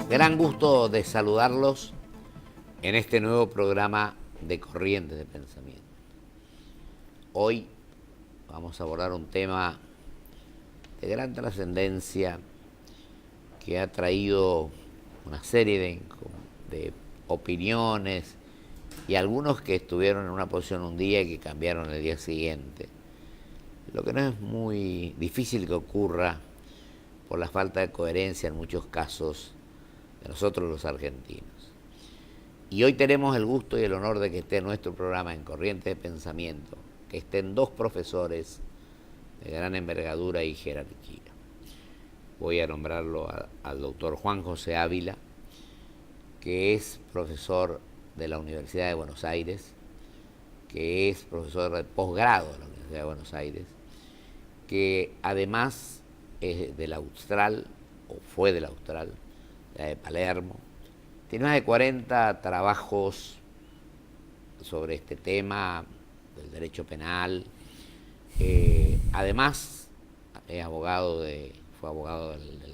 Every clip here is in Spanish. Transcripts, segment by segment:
Gran gusto de saludarlos en este nuevo programa de Corrientes de Pensamiento. Hoy vamos a abordar un tema de gran trascendencia que ha traído una serie de opiniones y algunos que estuvieron en una posición un día y que cambiaron el día siguiente. Lo que no es muy difícil que ocurra por la falta de coherencia en muchos casos de nosotros los argentinos. Y hoy tenemos el gusto y el honor de que esté en nuestro programa en Corrientes de Pensamiento, que estén dos profesores de gran envergadura y jerarquía. Voy a nombrarlo al doctor Juan José Ávila, que es profesor de la Universidad de Buenos Aires, que es profesor de posgrado de la Universidad de Buenos Aires, que además es del Austral, o fue del Austral, de Palermo. Tiene más de 40 trabajos sobre este tema del derecho penal. Además, fue abogado del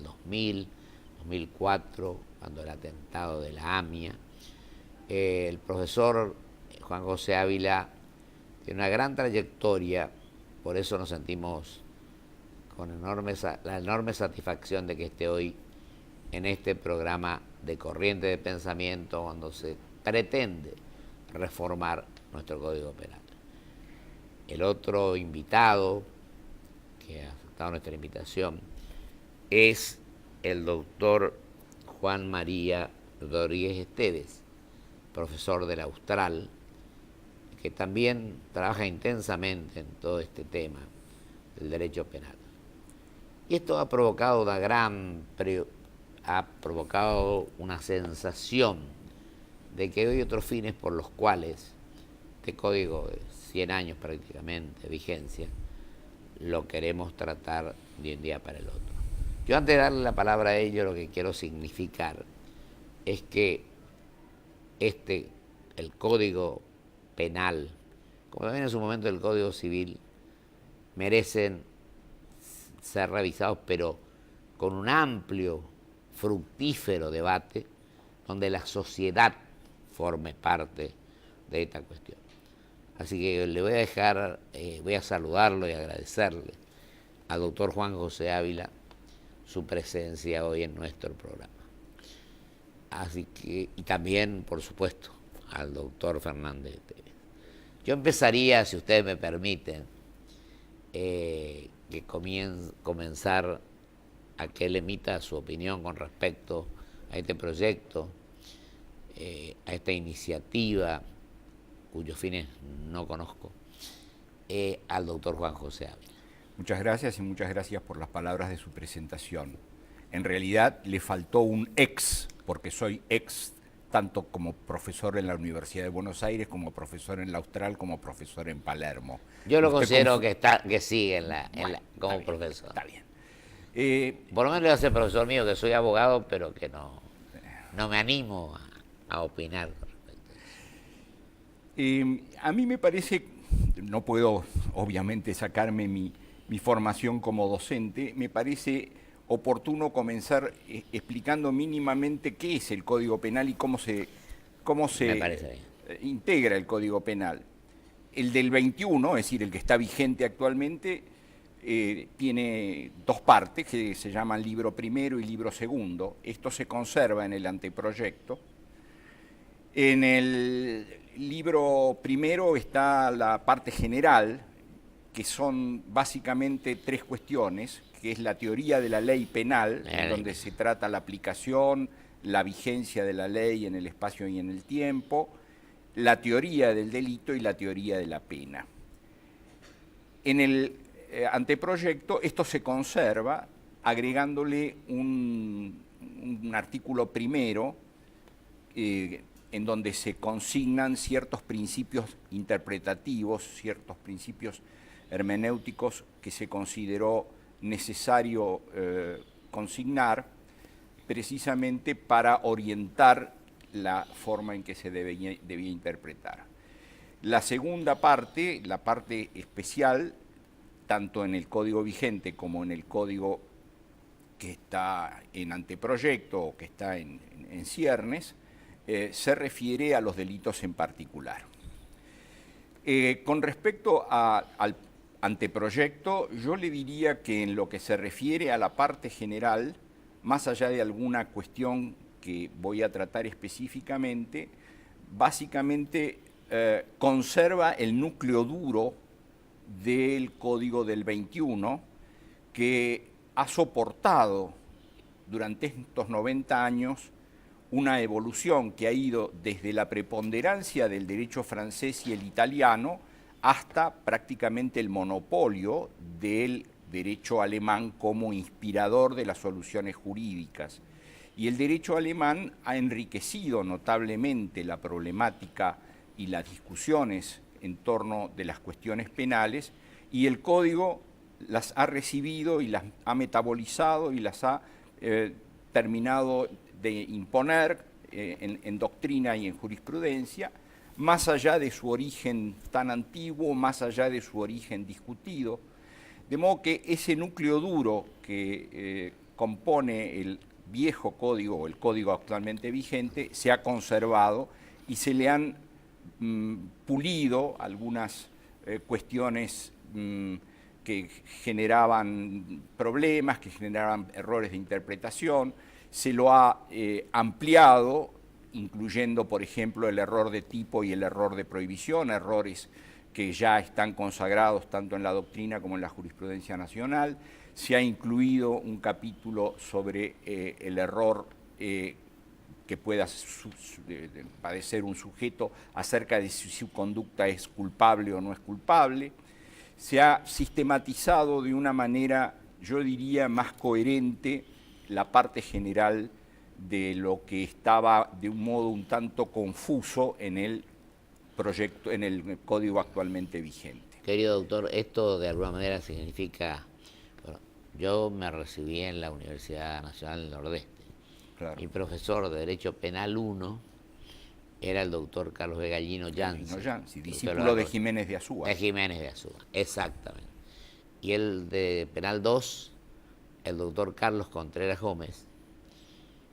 2000, 2004, cuando el atentado de la AMIA. El profesor Juan José Ávila tiene una gran trayectoria, por eso nos sentimos con la enorme satisfacción de que esté hoy en este programa de Corriente de Pensamiento, cuando se pretende reformar nuestro Código Penal. El otro invitado que ha aceptado nuestra invitación es el doctor Juan María Rodríguez Esteves, profesor del Austral, que también trabaja intensamente en todo este tema del derecho penal. Y esto ha provocado una sensación de que hay otros fines por los cuales este código de 100 años prácticamente de vigencia lo queremos tratar de un día para el otro. Yo, antes de darle la palabra a ellos, lo que quiero significar es que el código penal, como también en su momento el código civil, merecen ser revisados, pero con un amplio, fructífero debate donde la sociedad forme parte de esta cuestión. Así que le voy a dejar, voy a saludarlo y agradecerle al doctor Juan José Ávila su presencia hoy en nuestro programa. Así que, y también, por supuesto, al doctor Fernández Esteves. Yo empezaría, si ustedes me permiten, comenzar a que él emita su opinión con respecto a este proyecto, a esta iniciativa, cuyos fines no conozco, al doctor Juan José Ávila. Muchas gracias y muchas gracias por las palabras de su presentación. En realidad le faltó un ex, porque soy ex tanto como profesor en la Universidad de Buenos Aires, como profesor en la Austral, como profesor en Palermo. Yo lo considero que sigue como está profesor. Bien, está bien. Por lo menos le voy a ser profesor mío, que soy abogado, pero que no me animo a opinar. A mí me parece, no puedo obviamente sacarme mi formación como docente, me parece oportuno comenzar explicando mínimamente qué es el Código Penal y cómo se integra el Código Penal. El del 21, es decir, el que está vigente actualmente, tiene dos partes que se llaman libro primero y libro segundo. Esto se conserva en el anteproyecto. En el libro primero está la parte general, que son básicamente tres cuestiones, que es la teoría de la ley penal, donde se trata la aplicación, la vigencia de la ley en el espacio y en el tiempo, la teoría del delito y la teoría de la pena. En el anteproyecto esto se conserva agregándole un artículo primero en donde se consignan ciertos principios interpretativos, ciertos principios hermenéuticos que se consideró necesario consignar precisamente para orientar la forma en que se debía interpretar. La segunda parte, la parte especial, tanto en el código vigente como en el código que está en anteproyecto o que está en ciernes, se refiere a los delitos en particular. Con respecto al anteproyecto, yo le diría que en lo que se refiere a la parte general, más allá de alguna cuestión que voy a tratar específicamente, básicamente conserva el núcleo duro del Código del 21, que ha soportado durante estos 90 años una evolución que ha ido desde la preponderancia del derecho francés y el italiano hasta prácticamente el monopolio del derecho alemán como inspirador de las soluciones jurídicas. Y el derecho alemán ha enriquecido notablemente la problemática y las discusiones en torno de las cuestiones penales, y el Código las ha recibido y las ha metabolizado y las ha terminado de imponer en doctrina y en jurisprudencia, más allá de su origen tan antiguo, más allá de su origen discutido. De modo que ese núcleo duro que compone el viejo código o el código actualmente vigente se ha conservado y se le han pulido algunas cuestiones que generaban problemas, que generaban errores de interpretación. Se lo ha ampliado, incluyendo, por ejemplo, el error de tipo y el error de prohibición, errores que ya están consagrados tanto en la doctrina como en la jurisprudencia nacional. Se ha incluido un capítulo sobre el error que pueda padecer un sujeto acerca de si su conducta es culpable o no es culpable. Se ha sistematizado de una manera, yo diría, más coherente la parte general de lo que estaba de un modo un tanto confuso en el proyecto, en el código actualmente vigente. Querido doctor, esto de alguna manera significa, bueno, yo me recibí en la Universidad Nacional del Nordeste. Claro. Mi profesor de Derecho Penal 1 era el doctor Carlos B. Gallino Yancy, discípulo de Jiménez de Azúa. De Jiménez de Azúa, exactamente. Y el de Penal 2, el doctor Carlos Contreras Gómez,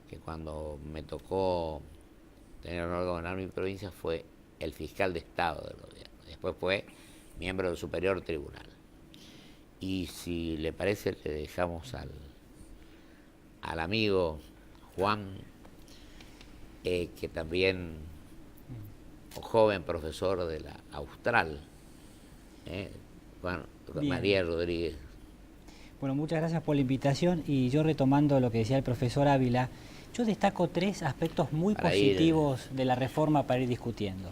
que cuando me tocó tener el honor de gobernar mi provincia fue el fiscal de Estado del gobierno. Después fue miembro del Superior Tribunal. Y si le parece, le dejamos al amigo Juan, que también, un joven profesor de la Austral, Juan María Rodríguez. Bueno, muchas gracias por la invitación, y yo retomando lo que decía el profesor Ávila, yo destaco 3 aspectos muy positivos de la reforma para ir discutiendo.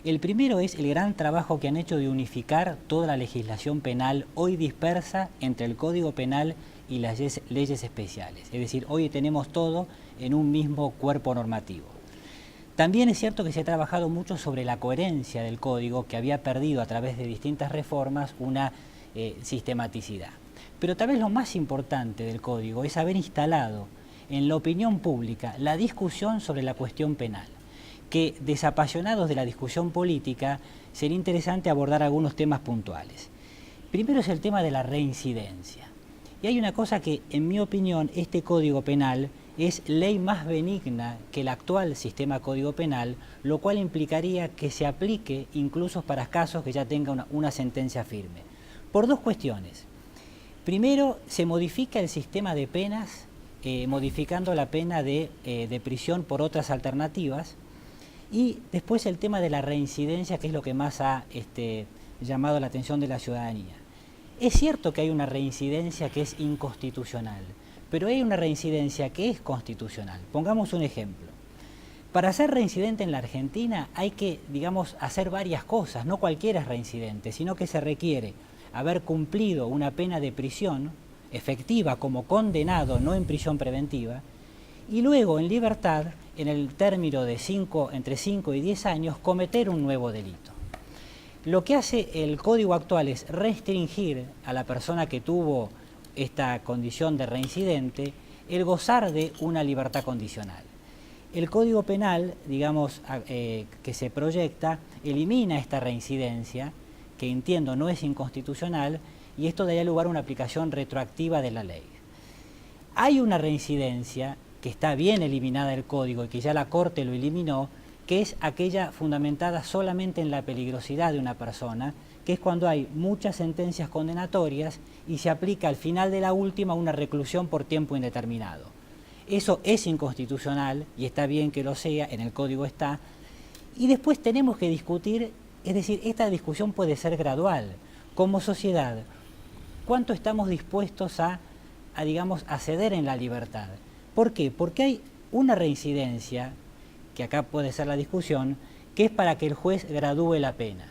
El primero es el gran trabajo que han hecho de unificar toda la legislación penal hoy dispersa entre el Código Penal y las leyes especiales. Es decir, hoy tenemos todo en un mismo cuerpo normativo. También es cierto que se ha trabajado mucho sobre la coherencia del Código, que había perdido a través de distintas reformas una sistematicidad. Pero tal vez lo más importante del Código es haber instalado en la opinión pública la discusión sobre la cuestión penal, que desapasionados de la discusión política sería interesante abordar algunos temas puntuales. Primero es el tema de la reincidencia. Y hay una cosa que, en mi opinión, este Código Penal es ley más benigna que el actual sistema Código Penal, lo cual implicaría que se aplique incluso para casos que ya tengan una sentencia firme. Por 2 cuestiones. Primero, se modifica el sistema de penas, modificando la pena de prisión por otras alternativas, y después el tema de la reincidencia, que es lo que más ha llamado la atención de la ciudadanía. Es cierto que hay una reincidencia que es inconstitucional, pero hay una reincidencia que es constitucional. Pongamos un ejemplo. Para ser reincidente en la Argentina hay que, digamos, hacer varias cosas. No cualquiera es reincidente, sino que se requiere haber cumplido una pena de prisión efectiva como condenado, no en prisión preventiva, y luego en libertad, en el término de entre 5 y 10 años, cometer un nuevo delito. Lo que hace el Código actual es restringir a la persona que tuvo esta condición de reincidente el gozar de una libertad condicional. El Código Penal, digamos, que se proyecta, elimina esta reincidencia, que entiendo no es inconstitucional, y esto daría lugar a una aplicación retroactiva de la ley. Hay una reincidencia que está bien eliminada del código y que ya la Corte lo eliminó, que es aquella fundamentada solamente en la peligrosidad de una persona, que es cuando hay muchas sentencias condenatorias y se aplica al final de la última una reclusión por tiempo indeterminado. Eso es inconstitucional y está bien que lo sea, en el código está, y después tenemos que discutir, es decir, esta discusión puede ser gradual. Como sociedad, ¿cuánto estamos dispuestos a digamos, a ceder en la libertad? ¿Por qué? Porque hay una reincidencia, que acá puede ser la discusión, que es para que el juez gradúe la pena.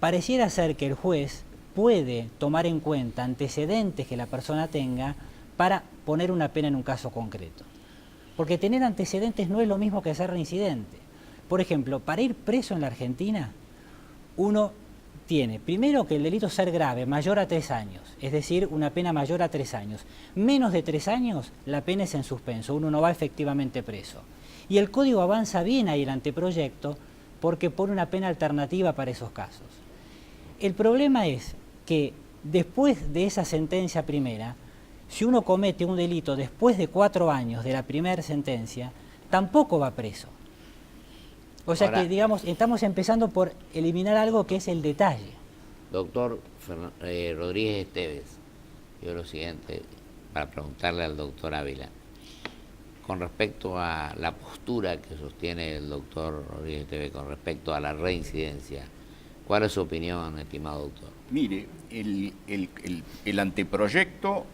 Pareciera ser que el juez puede tomar en cuenta antecedentes que la persona tenga para poner una pena en un caso concreto. Porque tener antecedentes no es lo mismo que ser reincidente. Por ejemplo, para ir preso en la Argentina, uno tiene, primero, que el delito ser grave, mayor a 3 años, es decir, una pena mayor a 3 años. Menos de 3 años, la pena es en suspenso, uno no va efectivamente preso. Y el Código avanza bien ahí el anteproyecto porque pone una pena alternativa para esos casos. El problema es que después de esa sentencia primera, si uno comete un delito después de 4 años de la primera sentencia, tampoco va preso. O sea que, digamos, estamos empezando por eliminar algo que es el detalle. Doctor Rodríguez Esteves, yo lo siguiente, para preguntarle al doctor Ávila, con respecto a la postura que sostiene el doctor Rodríguez Esteves con respecto a la reincidencia, ¿cuál es su opinión, estimado doctor? Mire, el anteproyecto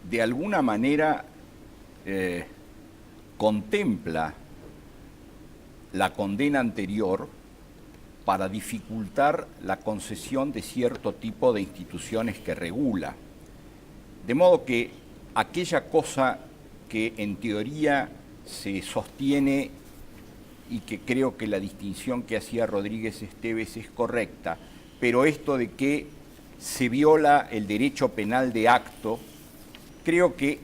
de alguna manera contempla la condena anterior para dificultar la concesión de cierto tipo de instituciones que regula. De modo que aquella cosa que en teoría se sostiene y que creo que la distinción que hacía Rodríguez Esteves es correcta, pero esto de que se viola el derecho penal de acto, creo que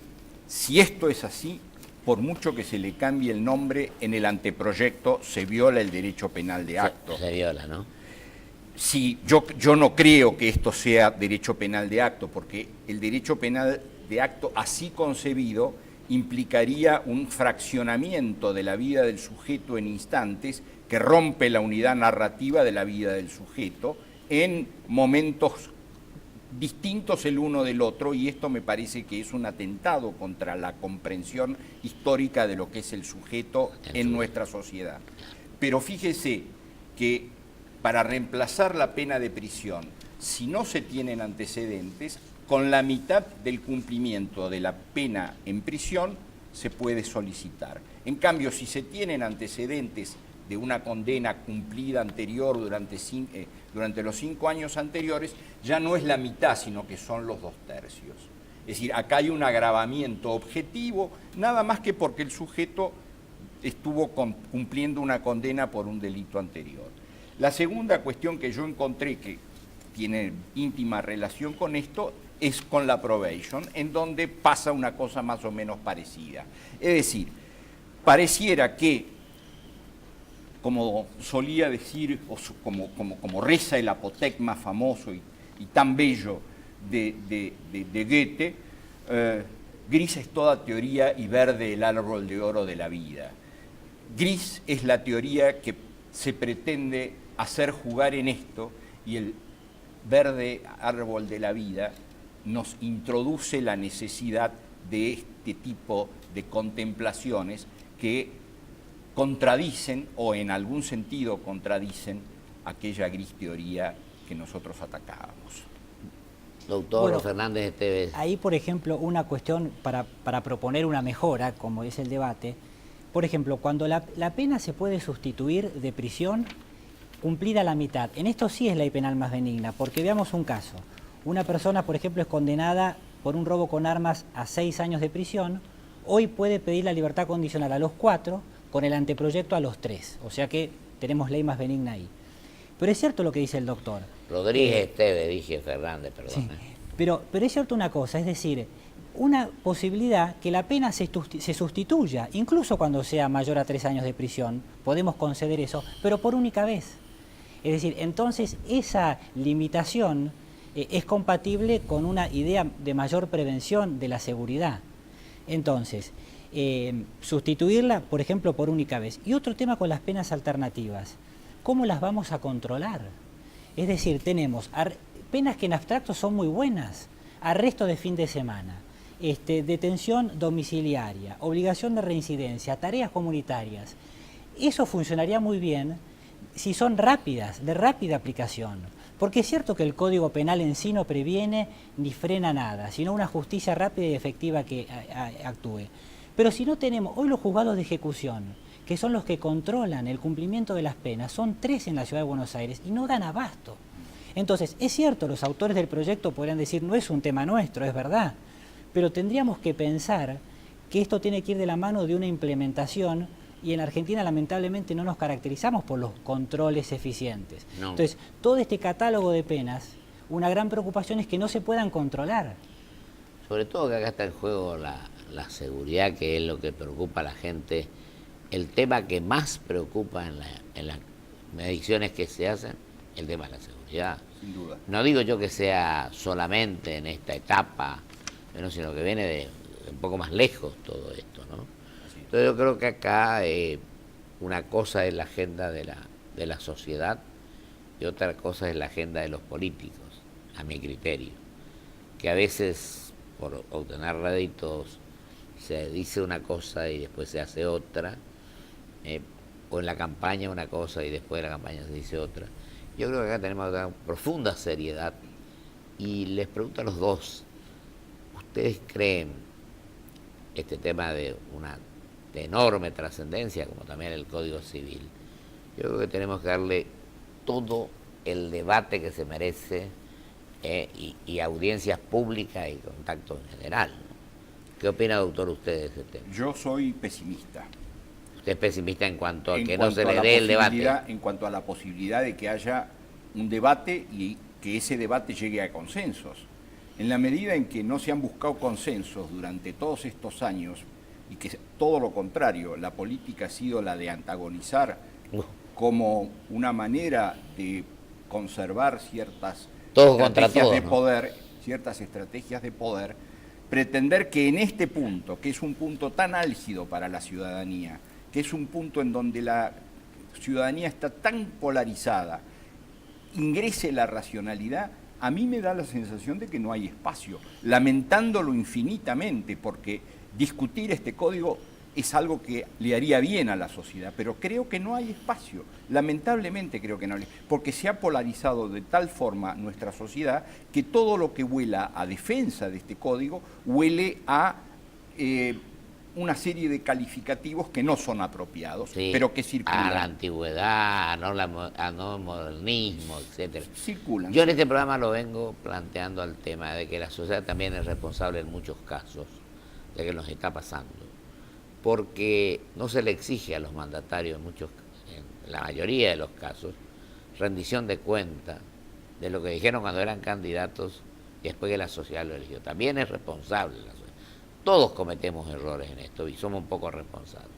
si esto es así, por mucho que se le cambie el nombre, en el anteproyecto se viola el derecho penal de acto. Se viola, ¿no? Sí, yo no creo que esto sea derecho penal de acto, porque el derecho penal de acto así concebido implicaría un fraccionamiento de la vida del sujeto en instantes que rompe la unidad narrativa de la vida del sujeto en momentos distintos el uno del otro, y esto me parece que es un atentado contra la comprensión histórica de lo que es el sujeto en nuestra sociedad. Pero fíjese que para reemplazar la pena de prisión, si no se tienen antecedentes, con la mitad del cumplimiento de la pena en prisión se puede solicitar. En cambio, si se tienen antecedentes de una condena cumplida anterior durante los 5 años anteriores, ya no es la mitad, sino que son los 2/3. Es decir, acá hay un agravamiento objetivo, nada más que porque el sujeto estuvo cumpliendo una condena por un delito anterior. La segunda cuestión que yo encontré que tiene íntima relación con esto es con la probation, en donde pasa una cosa más o menos parecida. Es decir, pareciera que, como solía decir, o como reza el apotegma famoso y tan bello de Goethe, gris es toda teoría y verde el árbol de oro de la vida. Gris es la teoría que se pretende hacer jugar en esto, y el verde árbol de la vida nos introduce la necesidad de este tipo de contemplaciones que contradicen, o en algún sentido contradicen, aquella gris teoría que nosotros atacábamos. Doctor Fernández Esteves. Ahí, por ejemplo, una cuestión para proponer una mejora, como es el debate. Por ejemplo, cuando la pena se puede sustituir de prisión cumplida la mitad. En esto sí es ley penal más benigna, porque veamos un caso. Una persona, por ejemplo, es condenada por un robo con armas a 6 años de prisión, hoy puede pedir la libertad condicional a los 4, con el anteproyecto a los 3. O sea que tenemos ley más benigna ahí. Pero es cierto lo que dice el doctor. Rodríguez Esteves, dije Fernández, perdón. Sí, pero es cierto una cosa, es decir, una posibilidad que la pena se sustituya, incluso cuando sea mayor a 3 años de prisión, podemos conceder eso, pero por única vez. Es decir, entonces esa limitación es compatible con una idea de mayor prevención de la seguridad. Entonces, sustituirla, por ejemplo, por única vez. Y otro tema con las penas alternativas. ¿Cómo las vamos a controlar? Es decir, tenemos penas que en abstracto son muy buenas. Arresto de fin de semana, detención domiciliaria, obligación de reincidencia, tareas comunitarias. Eso funcionaría muy bien si son rápidas, de rápida aplicación. Porque es cierto que el Código Penal en sí no previene ni frena nada, sino una justicia rápida y efectiva que actúe. Pero si no tenemos, hoy los juzgados de ejecución, que son los que controlan el cumplimiento de las penas, son 3 en la Ciudad de Buenos Aires y no dan abasto. Entonces, es cierto, los autores del proyecto podrían decir, no es un tema nuestro, es verdad, pero tendríamos que pensar que esto tiene que ir de la mano de una implementación, y en Argentina lamentablemente no nos caracterizamos por los controles eficientes. No. Entonces, todo este catálogo de penas, una gran preocupación es que no se puedan controlar. Sobre todo que acá está en juego la seguridad, que es lo que preocupa a la gente. El tema que más preocupa en las mediciones que se hacen, el tema de la seguridad. Sin duda. No digo yo que sea solamente en esta etapa, sino que viene de un poco más lejos todo esto, ¿no? Entonces yo creo que acá una cosa es la agenda de la sociedad y otra cosa es la agenda de los políticos, a mi criterio. Que a veces por obtener réditos se dice una cosa y después se hace otra, o en la campaña una cosa y después de la campaña se dice otra. Yo creo que acá tenemos una profunda seriedad y les pregunto a los dos, ¿ustedes creen este tema de enorme trascendencia, como también el Código Civil? Yo creo que tenemos que darle todo el debate que se merece y audiencias públicas y contacto en general, ¿no? ¿Qué opina, doctor, usted de ese tema? Yo soy pesimista. ¿Usted es pesimista en cuanto a que no se le dé el debate? En cuanto a la posibilidad de que haya un debate y que ese debate llegue a consensos. En la medida en que no se han buscado consensos durante todos estos años, y que todo lo contrario, la política ha sido la de antagonizar como una manera de conservar ciertas estrategias de poder, ciertas estrategias de poder, pretender que en este punto, que es un punto tan álgido para la ciudadanía, que es un punto en donde la ciudadanía está tan polarizada, ingrese la racionalidad, a mí me da la sensación de que no hay espacio, lamentándolo infinitamente, porque discutir este código es algo que le haría bien a la sociedad, pero creo que no hay espacio, lamentablemente creo que no hay, porque se ha polarizado de tal forma nuestra sociedad que todo lo que huela a defensa de este código huele a una serie de calificativos que no son apropiados, sí, pero que circulan. A la antigüedad, a no modernismo, etcétera. Circulan. Yo en este programa lo vengo planteando al tema de que la sociedad también es responsable en muchos casos de que nos está pasando, porque no se le exige a los mandatarios en la mayoría de los casos, rendición de cuenta de lo que dijeron cuando eran candidatos y después que la sociedad lo eligió. También es responsable la sociedad. Todos cometemos errores en esto y somos un poco responsables.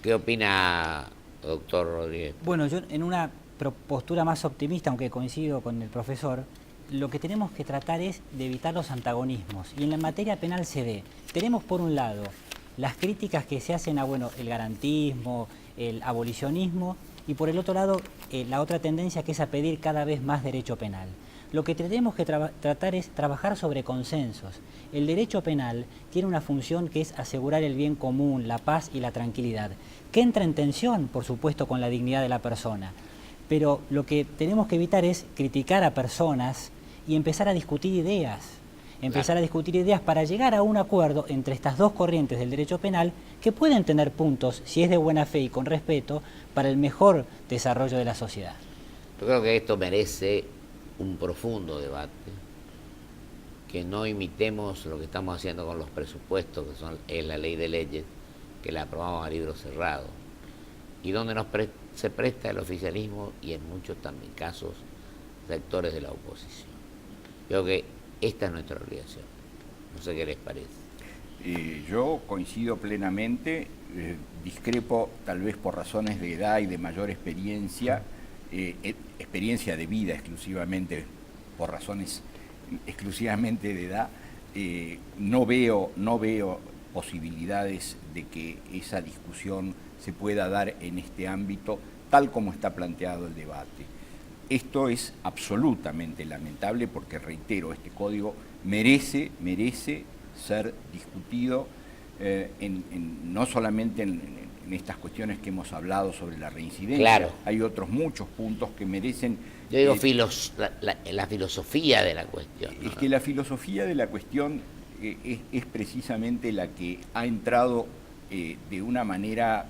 ¿Qué opina, doctor Rodríguez? Bueno, yo en una postura más optimista, aunque coincido con el profesor, lo que tenemos que tratar es de evitar los antagonismos. Y en la materia penal se ve. Tenemos por un lado las críticas que se hacen a el garantismo, el abolicionismo, y por el otro lado la otra tendencia que es a pedir cada vez más derecho penal. Lo que tenemos que tratar es trabajar sobre consensos. El derecho penal tiene una función que es asegurar el bien común, la paz y la tranquilidad, que entra en tensión, por supuesto, con la dignidad de la persona. Pero lo que tenemos que evitar es criticar a personas y empezar a discutir ideas. A discutir ideas para llegar a un acuerdo entre estas dos corrientes del derecho penal que pueden tener puntos, si es de buena fe y con respeto, para el mejor desarrollo de la sociedad. Yo creo que esto merece un profundo debate, que no imitemos lo que estamos haciendo con los presupuestos, que es la ley de leyes, que la aprobamos a libro cerrado, y donde se presta el oficialismo y en muchos también casos sectores de la oposición. Creo que esta es nuestra obligación. No sé qué les parece. Yo coincido plenamente, discrepo tal vez por razones de edad y de mayor experiencia, experiencia de vida exclusivamente por razones exclusivamente de edad, no veo posibilidades de que esa discusión se pueda dar en este ámbito tal como está planteado el debate. Esto es absolutamente lamentable porque, reitero, este código merece ser discutido no solamente en estas cuestiones que hemos hablado sobre la reincidencia. Claro. Hay otros muchos puntos que merecen... Yo digo la filosofía de la cuestión, ¿no? Es que la filosofía de la cuestión es precisamente la que ha entrado de una manera,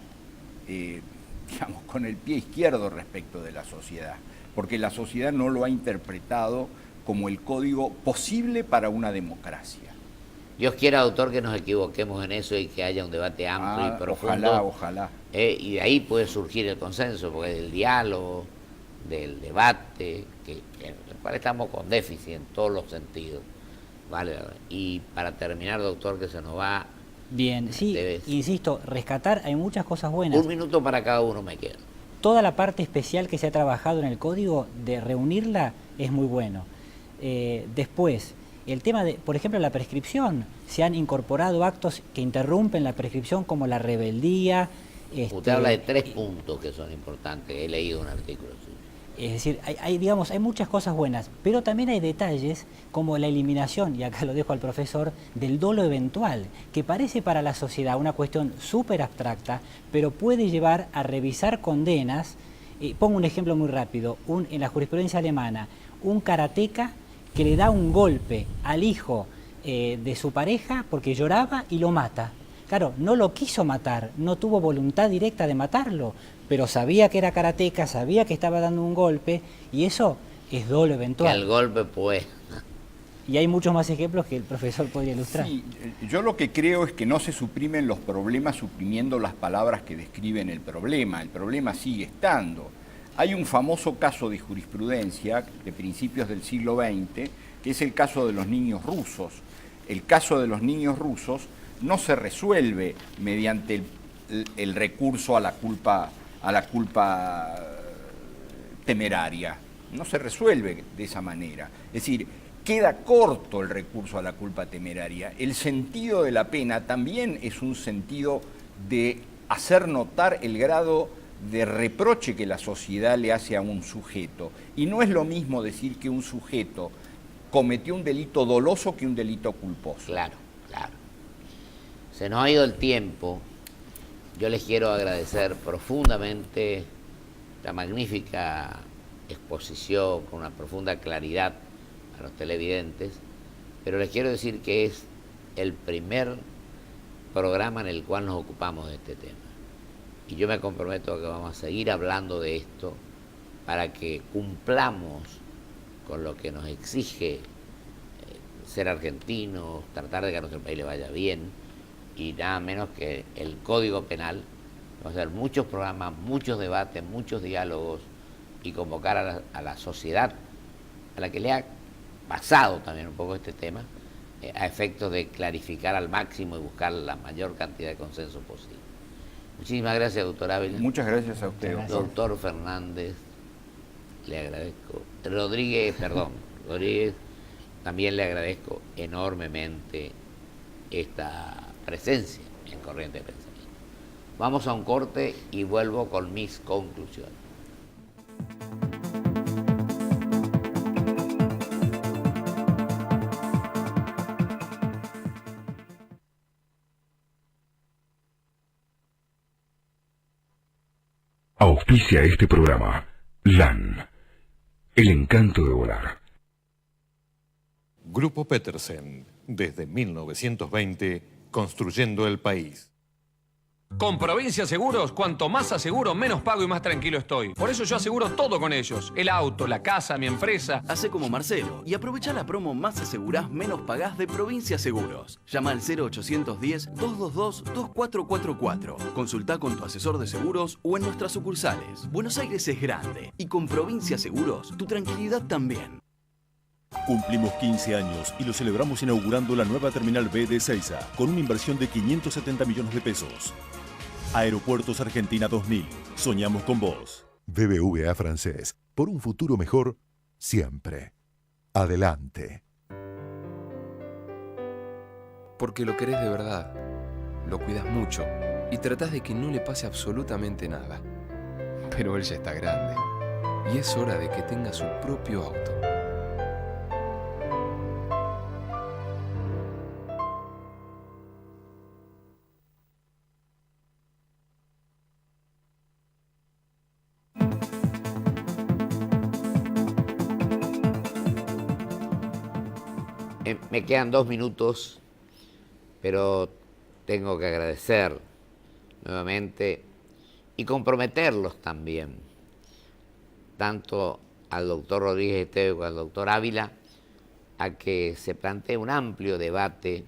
digamos, con el pie izquierdo respecto de la sociedad, porque la sociedad no lo ha interpretado como el código posible para una democracia. Dios quiera, doctor, que nos equivoquemos en eso y que haya un debate amplio y profundo. Ojalá. Y de ahí puede surgir el consenso, porque del diálogo, del debate, en el cual estamos con déficit en todos los sentidos. Vale. Y para terminar, doctor, que se nos va... Bien, sí, insisto, rescatar, hay muchas cosas buenas. 1 minuto para cada uno me queda. Toda la parte especial que se ha trabajado en el código, de reunirla, es muy bueno. Después, el tema de, por ejemplo, la prescripción. Se han incorporado actos que interrumpen la prescripción, como la rebeldía. Usted habla de 3 puntos que son importantes. He leído un artículo suyo. Es decir, hay muchas cosas buenas, pero también hay detalles como la eliminación, y acá lo dejo al profesor, del dolo eventual, que parece para la sociedad una cuestión súper abstracta, pero puede llevar a revisar condenas. Pongo un ejemplo muy rápido. En la jurisprudencia alemana, un karateca que le da un golpe al hijo de su pareja porque lloraba y lo mata. Claro, no lo quiso matar, no tuvo voluntad directa de matarlo, pero sabía que era karateca, sabía que estaba dando un golpe, y eso es dolo eventual. Que el golpe, pues... Y hay muchos más ejemplos que el profesor podría ilustrar. Sí, yo lo que creo es que no se suprimen los problemas suprimiendo las palabras que describen el problema sigue estando. Hay un famoso caso de jurisprudencia de principios del siglo XX, que es el caso de los niños rusos. El caso de los niños rusos no se resuelve mediante el recurso a la culpa temeraria. No se resuelve de esa manera. Es decir, queda corto el recurso a la culpa temeraria. El sentido de la pena también es un sentido de hacer notar el grado de reproche que la sociedad le hace a un sujeto. Y no es lo mismo decir que un sujeto cometió un delito doloso que un delito culposo. Claro, claro. Se nos ha ido el tiempo. Yo les quiero agradecer profundamente la magnífica exposición con una profunda claridad a los televidentes, pero les quiero decir que es el primer programa en el cual nos ocupamos de este tema. Y yo me comprometo a que vamos a seguir hablando de esto para que cumplamos con lo que nos exige ser argentinos, tratar de que a nuestro país le vaya bien, y nada menos que el Código Penal. Vamos a hacer muchos programas, muchos debates, muchos diálogos, y convocar a la sociedad, a la que le ha pasado también un poco este tema, a efectos de clarificar al máximo y buscar la mayor cantidad de consenso posible. Muchísimas gracias, doctor Ávila. Muchas gracias a usted, gracias. Doctor Fernández, le agradezco. Rodríguez, también le agradezco enormemente esta presencia en Corriente de Pensamiento. Vamos a un corte y vuelvo con mis conclusiones. Auspicia este programa LAN, el encanto de volar. Grupo Petersen, desde 1920, construyendo el país. Con Provincia Seguros, cuanto más aseguro, menos pago y más tranquilo estoy. Por eso yo aseguro todo con ellos. El auto, la casa, mi empresa. Hace como Marcelo y aprovecha la promo Más asegurás, menos pagás de Provincia Seguros. Llama al 0810-222-2444. Consultá con tu asesor de seguros o en nuestras sucursales. Buenos Aires es grande y con Provincia Seguros, tu tranquilidad también. Cumplimos 15 años y lo celebramos inaugurando la nueva Terminal B de Ezeiza, con una inversión de 570 millones de pesos. Aeropuertos Argentina 2000. Soñamos con vos. BBVA Francés. Por un futuro mejor, siempre. Adelante. Porque lo querés de verdad, lo cuidas mucho y tratás de que no le pase absolutamente nada. Pero él ya está grande y es hora de que tenga su propio auto. Me quedan 2 minutos, pero tengo que agradecer nuevamente y comprometerlos también, tanto al doctor Rodríguez Esteve como al doctor Ávila, a que se plantee un amplio debate,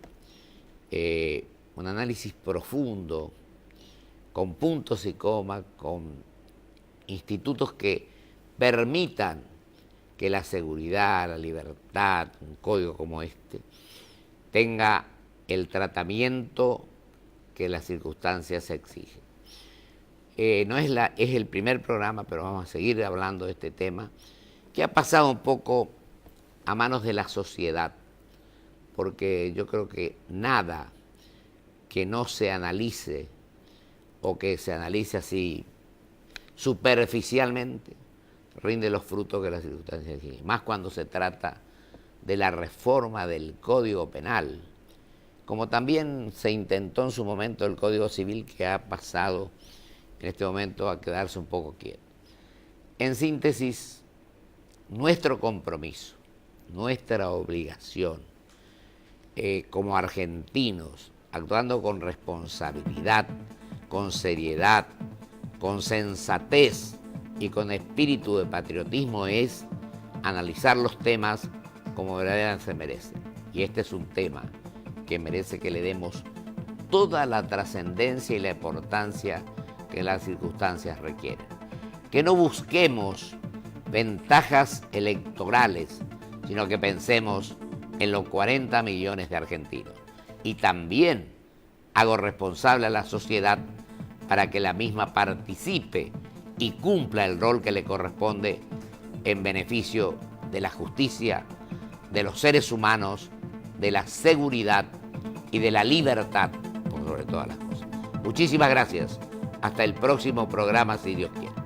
un análisis profundo, con puntos y comas, con institutos que permitan que la seguridad, la libertad, un código como este, tenga el tratamiento que las circunstancias exigen. Es el primer programa, pero vamos a seguir hablando de este tema, que ha pasado un poco a manos de la sociedad, porque yo creo que nada que no se analice o que se analice así superficialmente rinde los frutos que las circunstancias exigen, más cuando se trata de la reforma del Código Penal, como también se intentó en su momento el Código Civil, que ha pasado en este momento a quedarse un poco quieto. En síntesis, nuestro compromiso, nuestra obligación como argentinos, actuando con responsabilidad, con seriedad, con sensatez y con espíritu de patriotismo, es analizar los temas como verdaderamente se merecen. Y este es un tema que merece que le demos toda la trascendencia y la importancia que las circunstancias requieren. Que no busquemos ventajas electorales, sino que pensemos en los 40 millones de argentinos. Y también hago responsable a la sociedad para que la misma participe y cumpla el rol que le corresponde en beneficio de la justicia, de los seres humanos, de la seguridad y de la libertad, por sobre todas las cosas. Muchísimas gracias. Hasta el próximo programa, si Dios quiere.